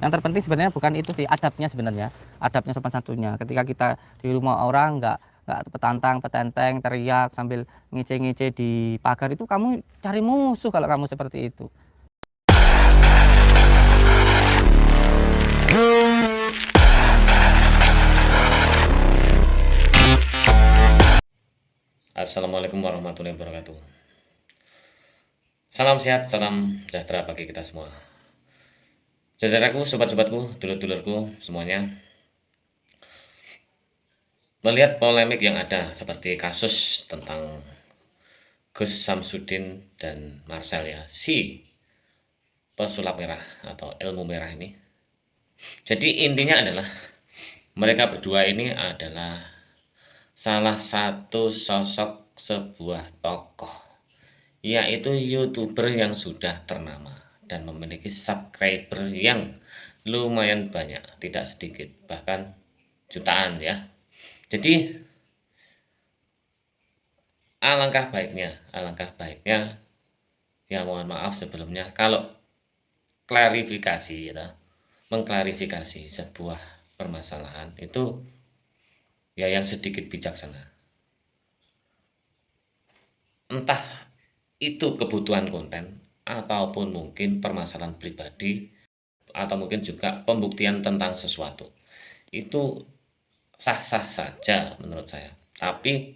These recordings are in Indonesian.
Yang terpenting sebenarnya bukan itu sih, adabnya sebenarnya, adabnya sopan santunnya. Ketika kita di rumah orang nggak petantang petenteng teriak sambil ngece-ngece di pagar, itu kamu cari musuh kalau kamu seperti itu. Assalamualaikum warahmatullahi wabarakatuh. Salam sehat, salam sejahtera bagi kita semua. Saudaraku, sobat-sobatku, dulur-dulurku semuanya. Melihat polemik yang ada seperti kasus tentang Gus Samsudin dan Marcel ya, si pesulap merah atau ilmu merah ini. Jadi intinya adalah mereka berdua ini adalah salah satu sosok sebuah tokoh, yaitu YouTuber yang sudah ternama dan memiliki subscriber yang lumayan banyak, tidak sedikit, bahkan jutaan ya. Jadi alangkah baiknya ya, mohon maaf sebelumnya kalau klarifikasi ya, mengklarifikasi sebuah permasalahan itu ya yang sedikit bijaksana. Entah itu kebutuhan konten ataupun mungkin permasalahan pribadi atau mungkin juga pembuktian tentang sesuatu, itu sah-sah saja menurut saya. Tapi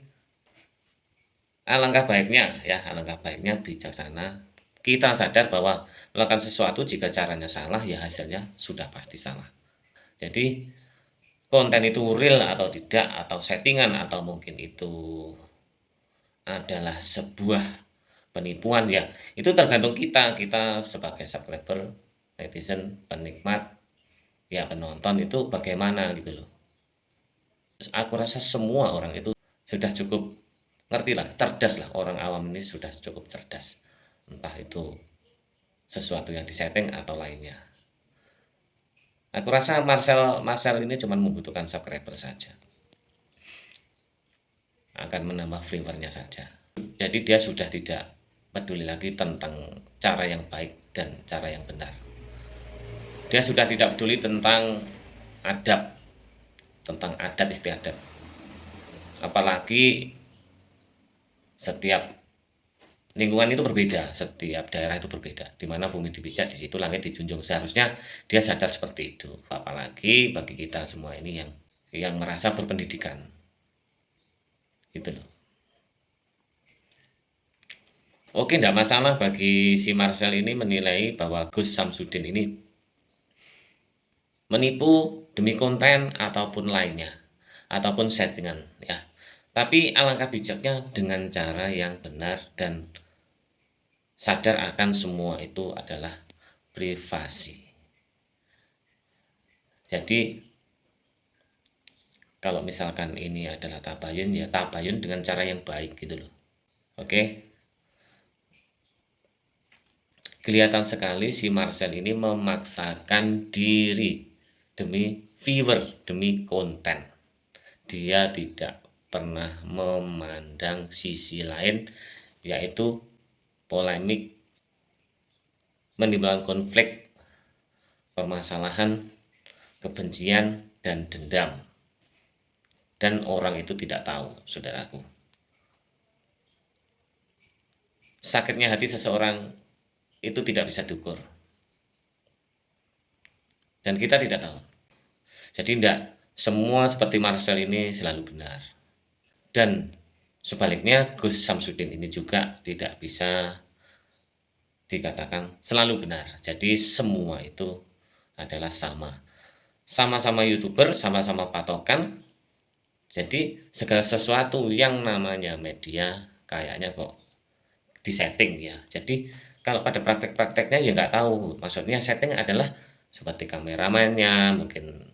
alangkah baiknya bijaksana, kita sadar bahwa melakukan sesuatu jika caranya salah ya hasilnya sudah pasti salah. Jadi konten itu real atau tidak, atau settingan, atau mungkin itu adalah sebuah penipuan ya, itu tergantung kita sebagai subscriber, netizen, penikmat, ya penonton itu bagaimana gitu loh. Aku rasa semua orang itu sudah cukup ngerti lah, cerdas lah, orang awam ini sudah cukup cerdas, entah itu sesuatu yang disetting atau lainnya. Aku rasa Marcel ini cuma membutuhkan subscriber saja, akan menambah viewernya saja. Jadi dia sudah tidak peduli lagi tentang cara yang baik dan cara yang benar. Dia sudah tidak peduli tentang adat istiadat. Apalagi setiap lingkungan itu berbeda, setiap daerah itu berbeda. Di mana bumi dipijak, di situ langit dijunjung. Seharusnya dia sadar seperti itu. Apalagi bagi kita semua ini yang merasa berpendidikan. Gitu loh. Oke, tidak masalah bagi si Marcel ini menilai bahwa Gus Samsudin ini menipu demi konten ataupun lainnya, ataupun settingan ya. Tapi alangkah bijaknya dengan cara yang benar dan sadar akan semua itu adalah privasi. Jadi kalau misalkan ini adalah tabayun, ya tabayun dengan cara yang baik gitu loh. Oke. Kelihatan sekali si Marcel ini memaksakan diri demi viewer, demi konten. Dia tidak pernah memandang sisi lain, yaitu polemik, menimbulkan konflik, permasalahan, kebencian, dan dendam. Dan orang itu tidak tahu, saudaraku. Sakitnya hati seseorang itu tidak bisa diukur. Dan kita tidak tahu. Jadi tidak semua seperti Marcel ini selalu benar. Dan sebaliknya Gus Samsudin ini juga tidak bisa dikatakan selalu benar. Jadi semua itu adalah sama. Sama-sama YouTuber, sama-sama patokan. Jadi segala sesuatu yang namanya media kayaknya kok disetting ya. Jadi kalau pada praktek-prakteknya ya nggak tahu. Maksudnya setting adalah seperti kameramannya mungkin,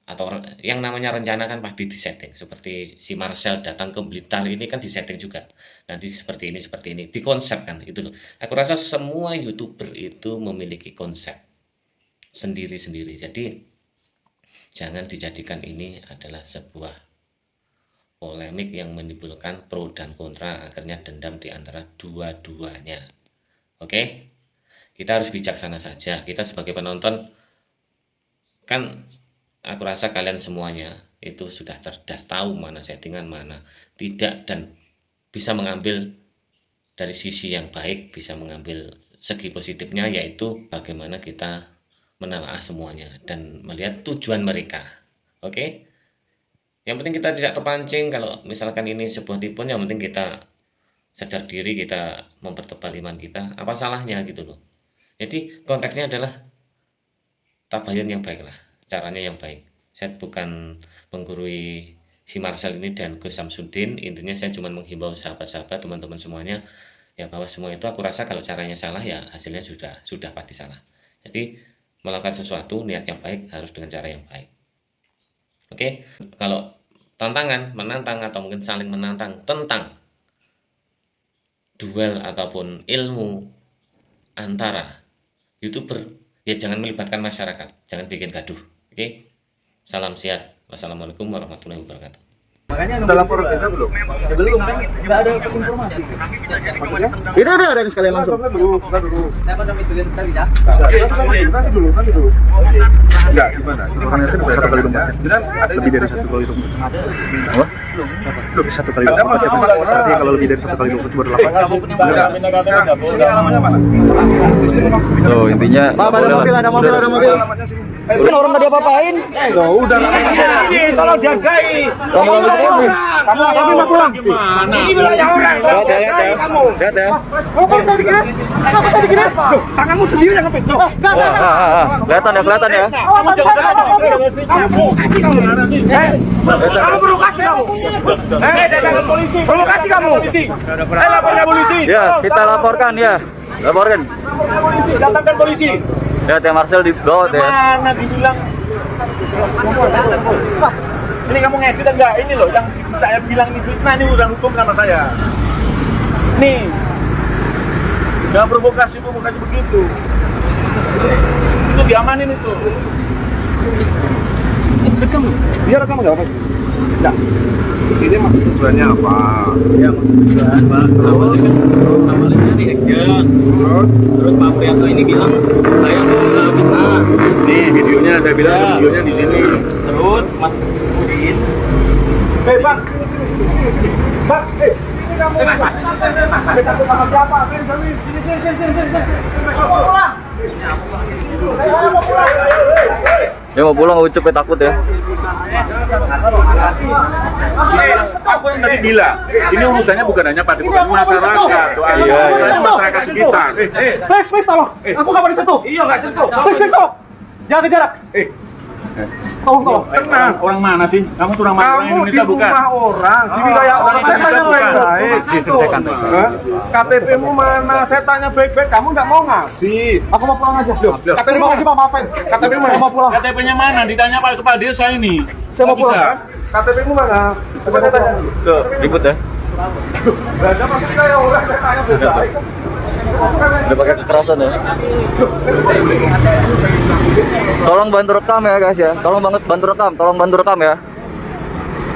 atau yang namanya rencana kan pasti disetting. Seperti si Marcel datang ke Blitar ini kan disetting juga. Nanti seperti ini, dikonsepkan itu loh. Aku rasa semua YouTuber itu memiliki konsep sendiri-sendiri. Jadi jangan dijadikan ini adalah sebuah polemik yang menimbulkan pro dan kontra, akhirnya dendam di antara dua-duanya. Oke, kita harus bijaksana saja. Kita sebagai penonton Kan aku rasa kalian semuanya itu sudah cerdas, tahu mana settingan, mana tidak, dan bisa mengambil dari sisi yang baik, bisa mengambil segi positifnya, yaitu bagaimana kita menelaah semuanya dan melihat tujuan mereka. Oke? Yang penting kita tidak terpancing. Kalau misalkan ini sebuah tipuan, yang penting kita sadar diri, kita mempertebal iman kita. Apa salahnya gitu loh. Jadi konteksnya adalah tabayun yang baik lah, caranya yang baik. Saya bukan menggurui si Marcel ini dan Gus Samsudin. Intinya saya cuma menghimbau sahabat-sahabat, teman-teman semuanya, ya bahwa semua itu aku rasa kalau caranya salah ya hasilnya sudah pasti salah. Jadi melakukan sesuatu niat yang baik harus dengan cara yang baik. Oke, kalau tantangan, menantang atau mungkin saling menantang tentang duel ataupun ilmu antara YouTuber, ya jangan melibatkan masyarakat, jangan bikin gaduh. Oke, salam sehat. Wassalamualaikum warahmatullahi wabarakatuh. Makanya udah lapor ke desa belum? Ya belum kan, nggak ada informasi. Maksudnya? Ini ada yang sekalian langsung. Dulu. Dapat kami tulis kita bisa. Nanti dulu. Enggak, gimana? Ini kan itu satu kali 24. Lebih dari satu kali 24. Apa? Lebih satu kali 24. Artinya kalau lebih dari satu kali 24 cuma 8. Sini alamatnya mana? Tuh intinya Ada mobil. Alamatnya sini. Kan orang tadi apa-apain? Loh, udah Kalau jagai. Kamu mau pulang? Ini wilayah orang. Kamu. lihat ya. Kamu bisa dikira? Loh, tanganmu sendiri yang ngepet. Loh, Kelihatan ya. Kamu provokasi kamu. Kamu provokasi kamu. Datangkan polisi. Provokasi kamu. Laporkan polisi. Ya, kita laporkan ya. Laporkan. Datangkan polisi. Lihat ya Marcel di bawah ya. Mana dibilang? Ini kamu ngedit enggak? Ini loh yang saya bilang ini fitnah, ini urusan hukum sama saya. Nih, jangan provokasi begitu. Itu diamanin itu. biar kamu enggak apa-apa. Nah, ini mah tujuannya apa? Ya, tujuan Pak. Awalnya dari action. Terus Pak Prianto ini bilang saya mau minta. Nih videonya saya bilang videonya di sini. Terus Mas Udin. Bang. Bang, ini kamu. Kita sama siapa? Sini. Mau pulang. Saya mau pulang. Ya mau pulang Ucup ya takut ya. Aku yang tadi bilang, ini urusannya bukan hanya bukan masyarakat, masyarakat sekitar. Please, tolong. Aku nggak mau disentuh. Iya nggak sentuh. Please, tolong. Jaga jarak. Tolong. Tenang. Orang mana sih? Kamu tuh orang mana? Orang Kamu di Indonesia bukan? rumah orang, di wilayah orang. Saya tanya baik-baik. KTP-mu mana? Saya tanya baik-baik. Kamu nggak mau ngasih. Aku mau pulang aja. Terima kasih Pak, maafin. KTP-mu mana? Saya mau pulang. KTP-nya mana? Ditanya Pak kepala desa ini. Saya mau pulang. KTP-mu mana? Coba saya tanya. Tuh, ribut ya. Ada masuk wilayah orang. Saya tanya baik-baik. Udah pakai kekerasan ya. Tolong bantu rekam ya guys ya. Tolong bantu rekam ya.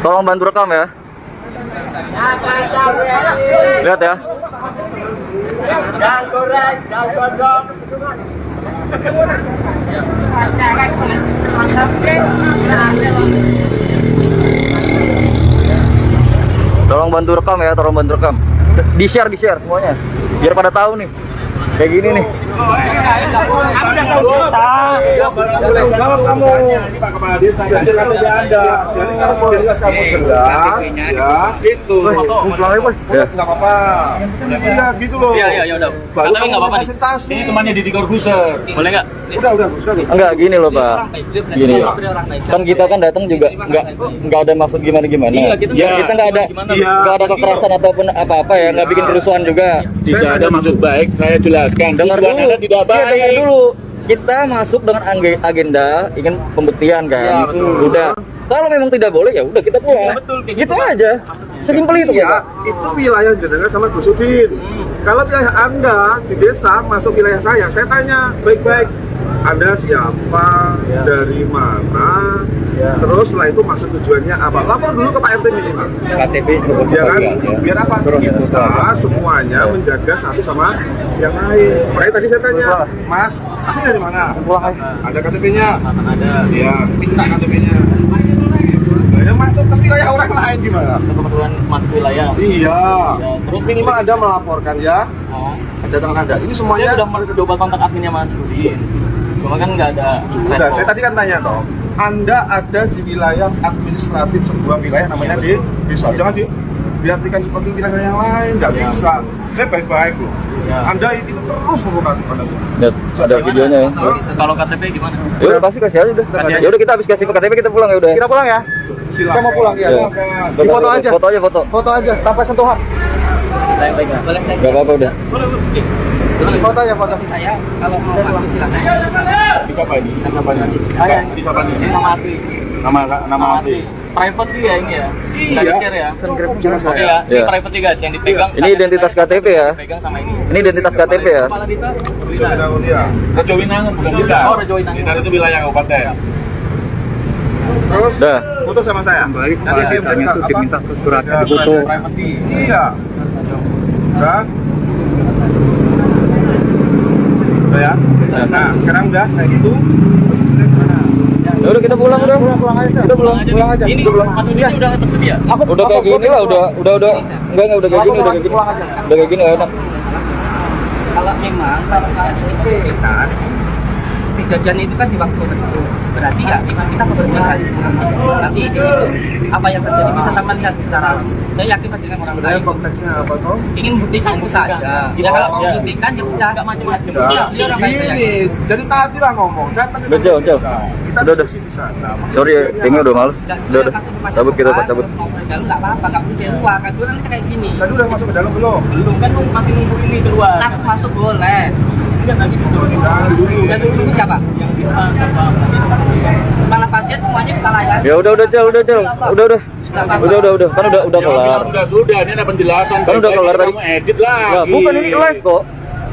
Tolong bantu rekam ya. Lihat ya. Tolong bantu rekam. Di-share semuanya. Biar pada tahu nih. Kayak gini nih. Kamu udah tahu dosa. Jawab kamu. Ini Pak kepala desa. Jadi KTP Anda. Jadi kamu jelas, ya. Itu. Pulang aja, Mas. Ya. Nggak apa-apa. Udah gitu loh. Ya udah. Baru KTP kamu nggak apa-apa nih. presentasi. Ini temannya Didi Corbuzier. Boleh nggak? Udah. Enggak gini loh Pak. Gini. Kan kita kan datang juga enggak ada maksud gimana. Iya, kita Kita enggak ada enggak ada kekerasan ataupun apa-apa ya, enggak bikin kerusuhan juga. Tidak ada maksud baik. Saya jelaskan. Dengar Tujuan dulu. Anda tidak Iya, dengar baik. dulu. Kita masuk dengan agenda ingin pembuktian kan. Iya, betul. Udah. Kalau memang tidak boleh ya udah kita pulang. Iya, betul, kayak gitu gitu, Pak. aja. Sesimpel itu Iya, Pak. itu wilayah jenengan sama Gus Udin. Kalau wilayah Anda di desa masuk wilayah saya tanya baik-baik. Anda siapa, dari mana, terus setelah itu maksud tujuannya apa. Lapor dulu ke Pak RT minimal. KTP Ya kan? Biar apa? Kita semuanya menjaga satu sama yang lain. Makanya tadi saya tanya, Mas, asli dari mana? Ada KTP-nya? ada Ya, minta KTP-nya. Ya masuk ke wilayah orang lain gimana? kebetulan masuk wilayah. Iya. Terus Minimal Anda melaporkan ya. oh, Ada tangan Anda. Ini saya semuanya udah coba kontak adminnya Mas Udin. Cuma kan nggak ada. sudah. Saya tadi kan tanya toh. Anda ada di wilayah administratif sebuah wilayah namanya di desa. Jangan diartikan seperti wilayah yang lain. Nggak bisa. Saya baik-baik loh. Ya. Anda itu terus membuka pada saya. Lihat, ada videonya ya. Kalau KTP gimana? Ya udah pasti kasih aja udah. Ya udah kita habis kasih ke KTP kita pulang ya udah. Kita pulang ya. Silakan. Kita mau pulang ya. Silakan. Di foto aja. Foto aja foto. Foto aja tanpa sentuhan. Saya pegang. Boleh saya Enggak apa-apa udah. Foto aja foto. saya kalau mau masuk silakan. Di siapa ini? Saya Di siapa ini? nama asli. Nama asli. Privacy ya ini ya. Nggak Iya. di-share ya. Cuma Oke saya. ya, ini Iya. privacy guys yang dipegang. Ini identitas KTP ya. Pegang sama ini. Ini identitas KTP ya. Kepala desa. Iya. Rejo Winangun bukan kita. Oh, Rejo Winangun. Kita itu wilayah kabupaten. Terus Udah. foto sama saya. Baik. Nanti saya minta diminta suratnya Foto. Iya. Udah. Udah ya. Nah, sekarang udah kayak gitu. Ya udah kita pulang udah. Pulang aja. Kita pulang. Pulang aja. Ini Mas Udin udah bersedia. Udah kayak gini lah, udah enggak udah kayak gini, udah kayak gini. Pulang aja. Udah kayak gini nggak enak. Kalau memang pada saat ini kita kejadian itu kan di waktu itu berarti ya kita kebersihan nanti di situ apa yang terjadi bisa sama lihat sekarang. Saya yakin pasti dengan orang Sebenarnya lain konteksnya apa toh? ingin buktikan itu saja. Ya kalau mau buktikan ya udah nggak macam-macam. Udah. Dia orang baik saya. Gini, jadi tadi lah ngomong, datang ke Udah, Jel, Jel. bisa. Kita Udah, diskusi di sana. Sorry ya, ini udah males. Udah. Cabut kita cabut. Nggak apa-apa, nggak perlu keluar kan. Dulu nanti kayak gini. Tadi udah masuk ke dalam belum? Belum kan masih nunggu ini keluar. Langsung masuk boleh. Koordinasi. Dan itu siapa? Kepala pasien semuanya kita layani. Ya udah Jel. Udah. Kan udah kelar. Sudah, ini ada penjelasan. Kan udah kelar tadi. Kamu edit lagi. Ya, bukan ini live kok.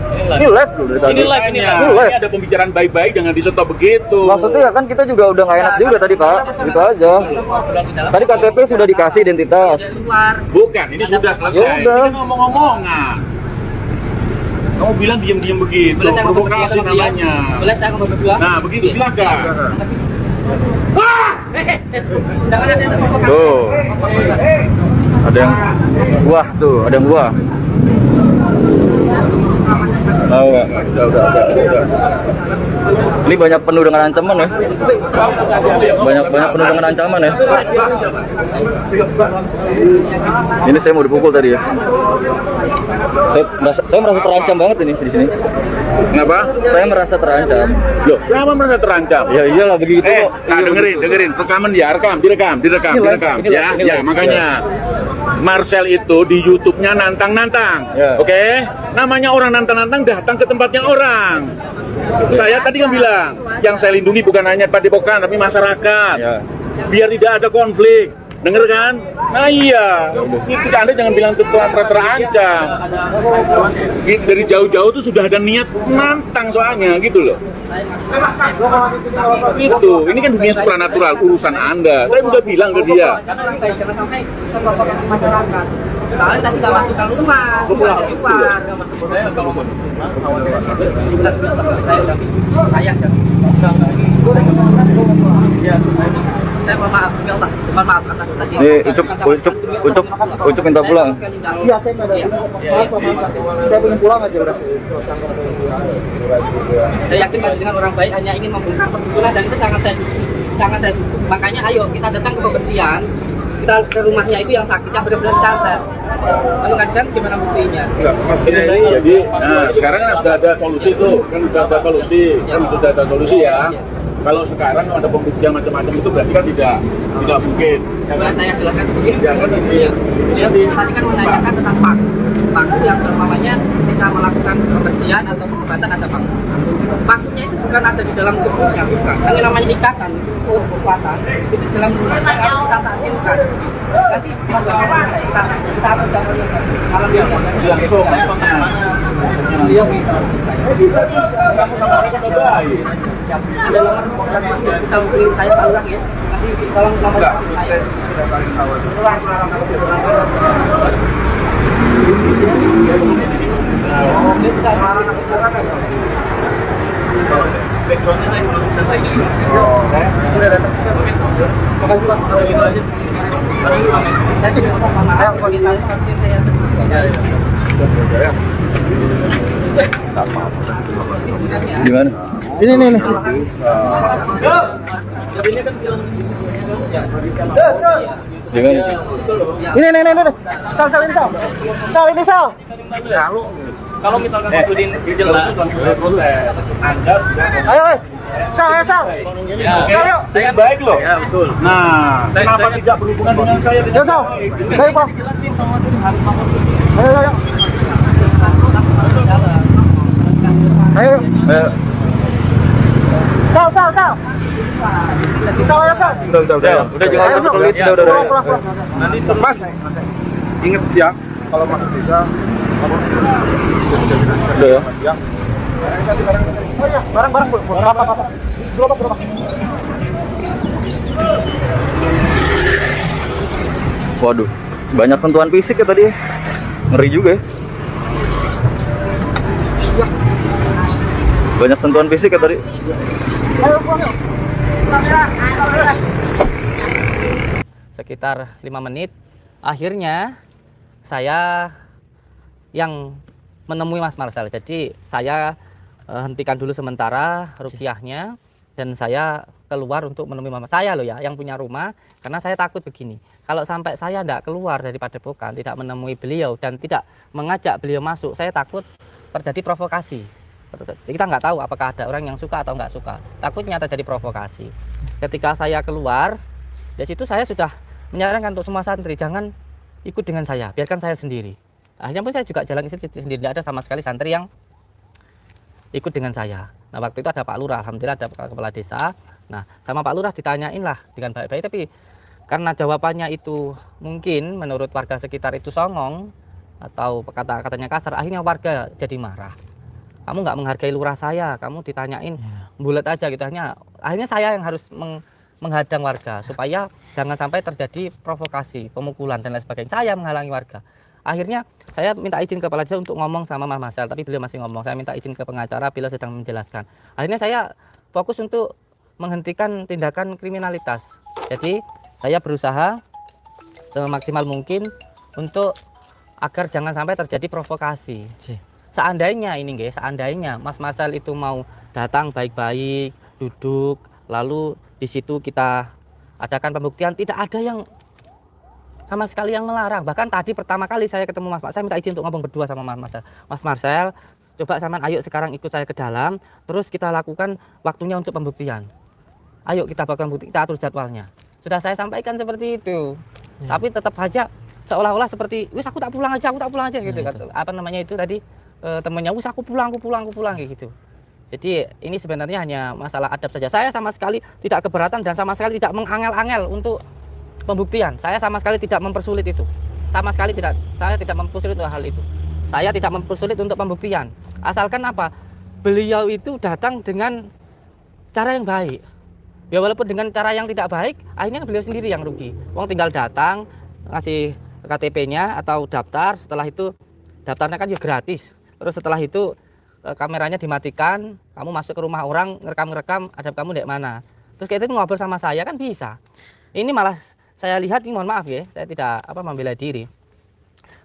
Ini live loh dari tadi. Ini live, ini live. Ini live. Ini ada pembicaraan baik-baik, jangan di-stop begitu. Maksudnya ya kan kita juga udah nggak enak juga tadi Pak. Gitu aja. Tadi KTP sudah dikasih identitas. Keluar. Bukan, ini sudah selesai. Ya udah. Ini ngomong-ngomongan. Kamu bilang diam-diam begitu, Boleh saya ngomong provokasi berdua? namanya. Boleh saya ngomong berdua? Nah, begitu silakan. Jangan ada yang terprovokasi. Tuh. Ada yang buah tuh, ada yang buah. Tahu nggak? Udah. Ini banyak penuh dengan ancaman ya. Banyak penuh dengan ancaman ya. Ini saya mau dipukul tadi ya. Saya merasa terancam banget ini di sini. Kenapa? Saya merasa terancam. Loh, kenapa merasa terancam? Ya iyalah begitu kok. Nah dengerin, rekaman ya, direkam. Ini live. Ya, makanya Marcel itu di YouTube-nya nantang-nantang. Ya. Oke? Namanya orang nantang-nantang datang ke tempatnya orang. Saya tadi kan bilang, yang saya lindungi bukan hanya padepokan tapi masyarakat. Ya. Biar tidak ada konflik. Denger kan? Nah iya, itu Anda jangan bilang terancam. Dari jauh-jauh tuh sudah ada niat nantang soalnya gitu loh. Itu, ini kan dunia supranatural, urusan Anda. Saya udah bilang ke dia. Karena sampai terprovokasi masyarakat. Kalian tadi nggak masuk ke rumah, keluar. Saya mohon maaf, mohon maaf atas tadi. Ini Ucup minta pulang. Iya, saya nggak ada. Maaf. Saya pengen pulang aja udah. Saya yakin Pak dengan orang baik hanya ingin membongkar perbuatan dan itu sangat saya dukung. Makanya ayo kita datang ke kebersihan, kita ke rumahnya itu yang sakit, yang benar-benar disantet. Kalau nggak disantet gimana buktinya? Enggak, Mas. Jadi, nah sekarang kan sudah ada solusi tuh, kan sudah ada solusi ya. Kalau sekarang ada pembuktian macam-macam itu berarti kan tidak mungkin. Boleh saya jelaskan begini? Ya, kan ini. Beliau tadi kan menanyakan tentang paku yang semuanya ketika melakukan kebersihan atau pengobatan ada paku. Pakunya itu bukan ada di dalam tubuhnya, bukan. Yang namanya ikatan, kekuatan itu dalam tubuhnya harus kita tampilkan. Nanti kita harus dapat malam ini Langsung. beliau Kamu sama orang kan baik. siap. Ada nomor nanti bisa hubungin saya Pak Lurah ya. Nanti tolong nomor saya. Backgroundnya saya belum bisa lagi. Udah datang. Makasih Pak, kalau gitu aja. Saya juga sama maaf kalau kita nanti saya Gimana? Ini. Gimana? Ini. Sal ini Sal. Lalu. Kalau misalkan Pak Sudin jelas, Anda Ayo. Sal. ya, saya baik loh. Ya, betul. Nah, kenapa tidak berhubungan dengan saya? Ayo Sal. Ayo Pak. Jelasin sama Sudin harus lapor. Ayo. Ayo. Sal. Sal. Udah jangan Ayo, Sob. pelit, udah. Pulang. Nanti Mas, inget ya, kalau masuk desa, Udah ya. oh iya, barang-barang, berapa? Berapa? Waduh, banyak sentuhan fisik ya tadi. Ngeri juga ya. Banyak sentuhan fisik ya tadi. sekitar 5 menit. Akhirnya saya yang menemui Mas Marcel. Jadi saya hentikan dulu sementara ruqyahnya dan saya keluar untuk menemui mama saya loh ya, yang punya rumah, karena saya takut begini. Kalau sampai saya tidak keluar dari padepokan, tidak menemui beliau dan tidak mengajak beliau masuk, saya takut terjadi provokasi. Kita nggak tahu apakah ada orang yang suka atau nggak suka. Takutnya terjadi provokasi. Ketika saya keluar, di situ saya sudah menyarankan untuk semua santri jangan ikut dengan saya, biarkan saya sendiri. Akhirnya pun saya juga jalan sendiri, tidak ada sama sekali santri yang ikut dengan saya. Nah waktu itu ada Pak Lurah, alhamdulillah ada kepala desa. Nah sama Pak Lurah ditanyain lah dengan baik-baik, tapi karena jawabannya itu mungkin menurut warga sekitar itu songong atau kata-katanya kasar, akhirnya warga jadi marah. Kamu nggak menghargai lurah saya, kamu ditanyain bulat aja gitu. Akhirnya saya yang harus menghadang warga supaya jangan sampai terjadi provokasi, pemukulan dan lain sebagainya. Saya menghalangi warga. Akhirnya saya minta izin ke kepala desa untuk ngomong sama Mas Marcel, tapi beliau masih ngomong. Saya minta izin ke pengacara, beliau sedang menjelaskan. Akhirnya saya fokus untuk menghentikan tindakan kriminalitas. Jadi saya berusaha semaksimal mungkin untuk agar jangan sampai terjadi provokasi. Seandainya ini guys, seandainya Mas Marcel itu mau datang baik-baik, duduk, lalu di situ kita adakan pembuktian, tidak ada yang sama sekali yang melarang. Bahkan tadi pertama kali saya ketemu Mas Marcel, saya minta izin untuk ngomong berdua sama Mas Marcel. Mas Marcel, coba sampean ayo sekarang ikut saya ke dalam, terus kita lakukan waktunya untuk pembuktian. Ayo kita lakukan bukti, kita atur jadwalnya. Sudah saya sampaikan seperti itu. Tapi tetap saja seolah-olah seperti, wis aku tak pulang aja gitu. Apa namanya itu tadi? Temennya, wis aku pulang kayak gitu. Jadi ini sebenarnya hanya masalah adab saja. Saya sama sekali tidak keberatan dan sama sekali tidak mengangel-angel untuk pembuktian. Saya sama sekali tidak mempersulit itu. Sama sekali tidak. Saya tidak mempersulit hal itu. Saya tidak mempersulit untuk pembuktian. Asalkan apa? Beliau itu datang dengan cara yang baik. Ya walaupun dengan cara yang tidak baik, akhirnya beliau sendiri yang rugi. Wong tinggal datang, ngasih KTP-nya atau daftar, setelah itu daftarnya kan juga gratis. Terus setelah itu kameranya dimatikan, kamu masuk ke rumah orang, ngerekam adab kamu di mana. Terus kayak itu ngobrol sama saya kan bisa. Ini malah saya lihat, ini mohon maaf ya, saya tidak membela diri.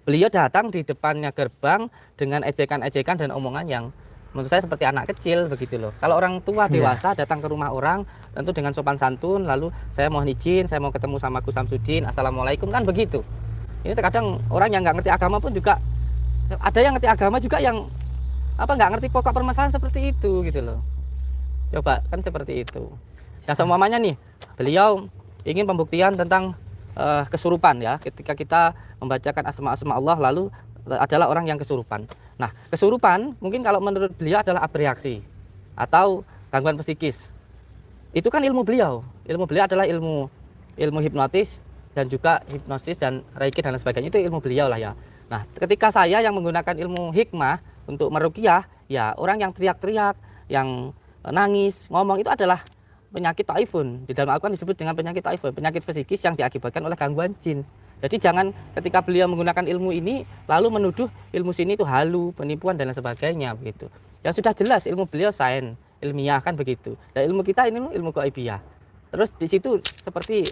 Beliau datang di depannya gerbang dengan ejekan-ejekan dan omongan yang menurut saya seperti anak kecil begitu loh. Kalau orang tua dewasa datang ke rumah orang tentu dengan sopan santun, lalu saya mohon izin, saya mau ketemu sama Gus Samsudin, assalamualaikum, kan begitu. Ini terkadang orang yang nggak ngerti agama pun juga ada, yang ngerti agama juga yang nggak ngerti pokok permasalahan seperti itu gitu loh. Coba kan seperti itu. Nah seumpamanya nih beliau ingin pembuktian tentang kesurupan ya, ketika kita membacakan asma-asma Allah lalu adalah orang yang kesurupan. Nah kesurupan mungkin kalau menurut beliau adalah abreaksi atau gangguan psikis. Itu kan ilmu beliau adalah ilmu hipnotis dan juga hipnosis dan reiki dan lain sebagainya, itu ilmu beliau lah ya. Nah ketika saya yang menggunakan ilmu hikmah untuk meruqyah, ya orang yang teriak-teriak, yang nangis, ngomong, itu adalah penyakit taifun. Di dalam Al-Quran disebut dengan penyakit taifun, penyakit psikis yang diakibatkan oleh gangguan jin. Jadi jangan ketika beliau menggunakan ilmu ini lalu menuduh ilmu sini itu halu, penipuan dan lain sebagainya begitu. Yang sudah jelas ilmu beliau sains, ilmiah kan begitu. Dan ilmu kita ini ilmu ghaibiyah. Terus di situ seperti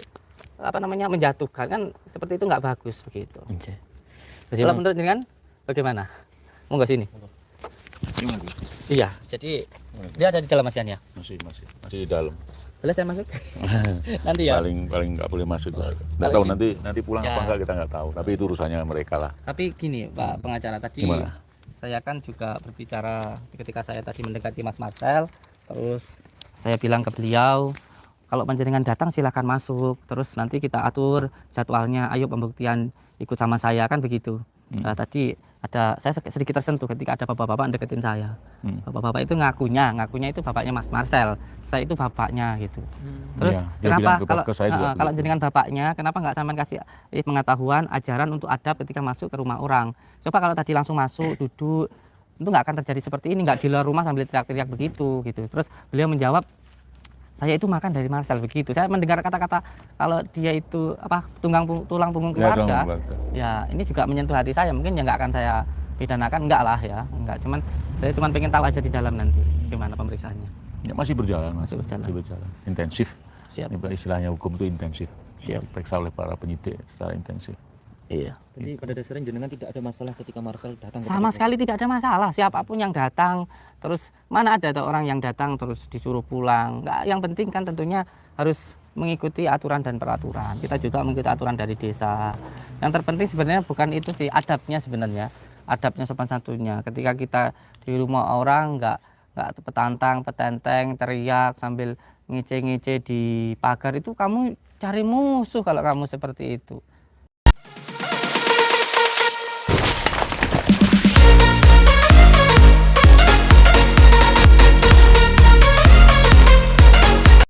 menjatuhkan kan, seperti itu nggak bagus begitu. Kalau menurut jenengan bagaimana? Monggo sini. Iya, jadi dia ada di dalam masiannya. Masih di dalam. Boleh saya masuk? Nanti ya. Paling nggak boleh masuk. Nggak tahu nanti pulang apa enggak, kita nggak tahu. Tapi itu urusannya mereka lah. Tapi gini Pak pengacara, tadi Gimana? saya kan juga berbicara ketika saya tadi mendekati Mas Marcel, terus saya bilang ke beliau, kalau panjenengan datang silakan masuk, terus nanti kita atur jadwalnya, ayo pembuktian ikut sama saya kan begitu. Nah, tadi saya sedikit tersentuh ketika ada bapak-bapak deketin saya. Bapak-bapak itu ngakunya itu bapaknya Mas Marcel, saya itu bapaknya gitu. Terus dia kenapa bilang ke saya juga kalau begitu. jenengan bapaknya, kenapa nggak sampean kasih pengetahuan, ajaran untuk adab ketika masuk ke rumah orang? Coba kalau tadi langsung masuk, duduk, itu nggak akan terjadi seperti ini, nggak di luar rumah sambil teriak-teriak begitu gitu. Terus beliau menjawab, saya itu makan dari Marcel begitu. Saya mendengar kata-kata kalau dia itu tulang punggung keluarga. Ya, ini juga menyentuh hati saya. Mungkin ya nggak akan saya pidanakan, enggak lah ya. Enggak, saya cuma pengen tahu aja di dalam nanti gimana pemeriksaannya. Ya, masih berjalan. Masih berjalan. Intensif. Siap. Istilahnya hukum itu intensif. Siap. Diperiksa oleh para penyidik secara intensif. Iya. Jadi pada dasarnya jenengan tidak ada masalah ketika Marcel datang ke Sama tempat sekali tidak ada masalah, siapapun yang datang. Terus mana ada orang yang datang terus disuruh pulang. Enggak, yang penting kan tentunya harus mengikuti aturan dan peraturan. Kita juga mengikuti aturan dari desa. Yang terpenting sebenarnya bukan itu sih, adabnya sebenarnya. Adabnya sopan santunnya. Ketika kita di rumah orang enggak petantang, petenteng, teriak sambil ngece-ngece di pagar, itu kamu cari musuh kalau kamu seperti itu.